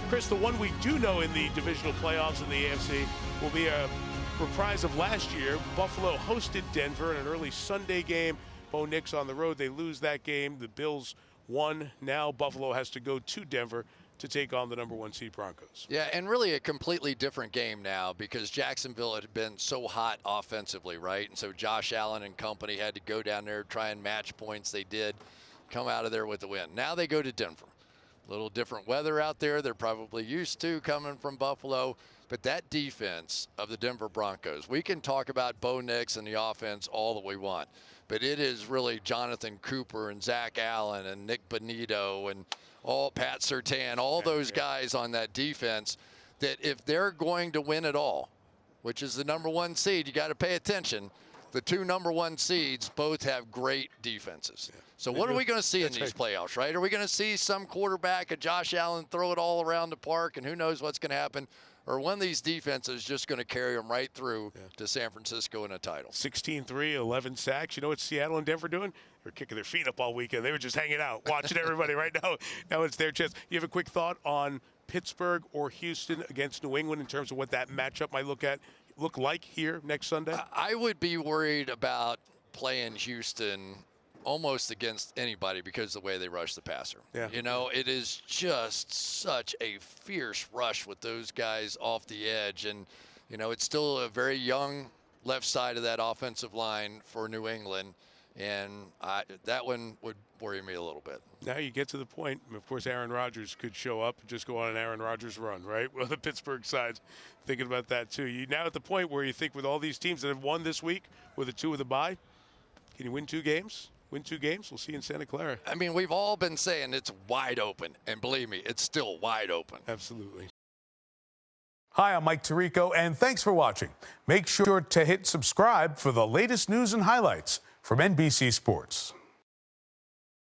Chris, the one we do know in the divisional playoffs in the AFC will be a reprise of last year. Buffalo hosted Denver in an early Sunday game. Bo Nix on the road. They lose that game. The Bills won. Now Buffalo has to go to Denver to take on the number 1 seed Broncos. Yeah, and really a completely different game now because Jacksonville had been so hot offensively, right? And so Josh Allen and company had to go down there, try and match points. They did come out of there with the win. Now they go to Denver. A little different weather out there. They're probably used to coming from Buffalo. But that defense of the Denver Broncos, we can talk about Bo Nix and the offense all that we want. But it is really Jonathan Cooper and Zach Allen and Nick Bonito and Pat Surtain, all those guys on that defense that if they're going to win it all, which is the number 1 seed, you got to pay attention. The 2 number 1 seeds both have great defenses. Yeah. So what are we going to see in these playoffs, right? Are we going to see some quarterback, a Josh Allen, throw it all around the park and who knows what's going to happen? Or one of these defenses just going to carry them right through to San Francisco in a title? 16-3, 11 sacks. You know what Seattle and Denver doing? They're kicking their feet up all weekend. They were just hanging out, watching everybody right now. Now it's their chance. You have a quick thought on Pittsburgh or Houston against New England in terms of what that matchup might look like here next Sunday? I would be worried about playing Houston almost against anybody because of the way they rush the passer. Yeah. You know, it is just such a fierce rush with those guys off the edge. And, you know, it's still a very young left side of that offensive line for New England. And that one would worry me a little bit. Now you get to the point, of course, Aaron Rodgers could show up and just go on an Aaron Rodgers run, right? Well, the Pittsburgh side's thinking about that too. You now at the point where you think with all these teams that have won this week, with the 2 with a bye, can you win 2 games? Win 2 games, we'll see you in Santa Clara. I mean, we've all been saying it's wide open, and believe me, it's still wide open. Absolutely. Hi, I'm Mike Tirico, and thanks for watching. Make sure to hit subscribe for the latest news and highlights from NBC Sports.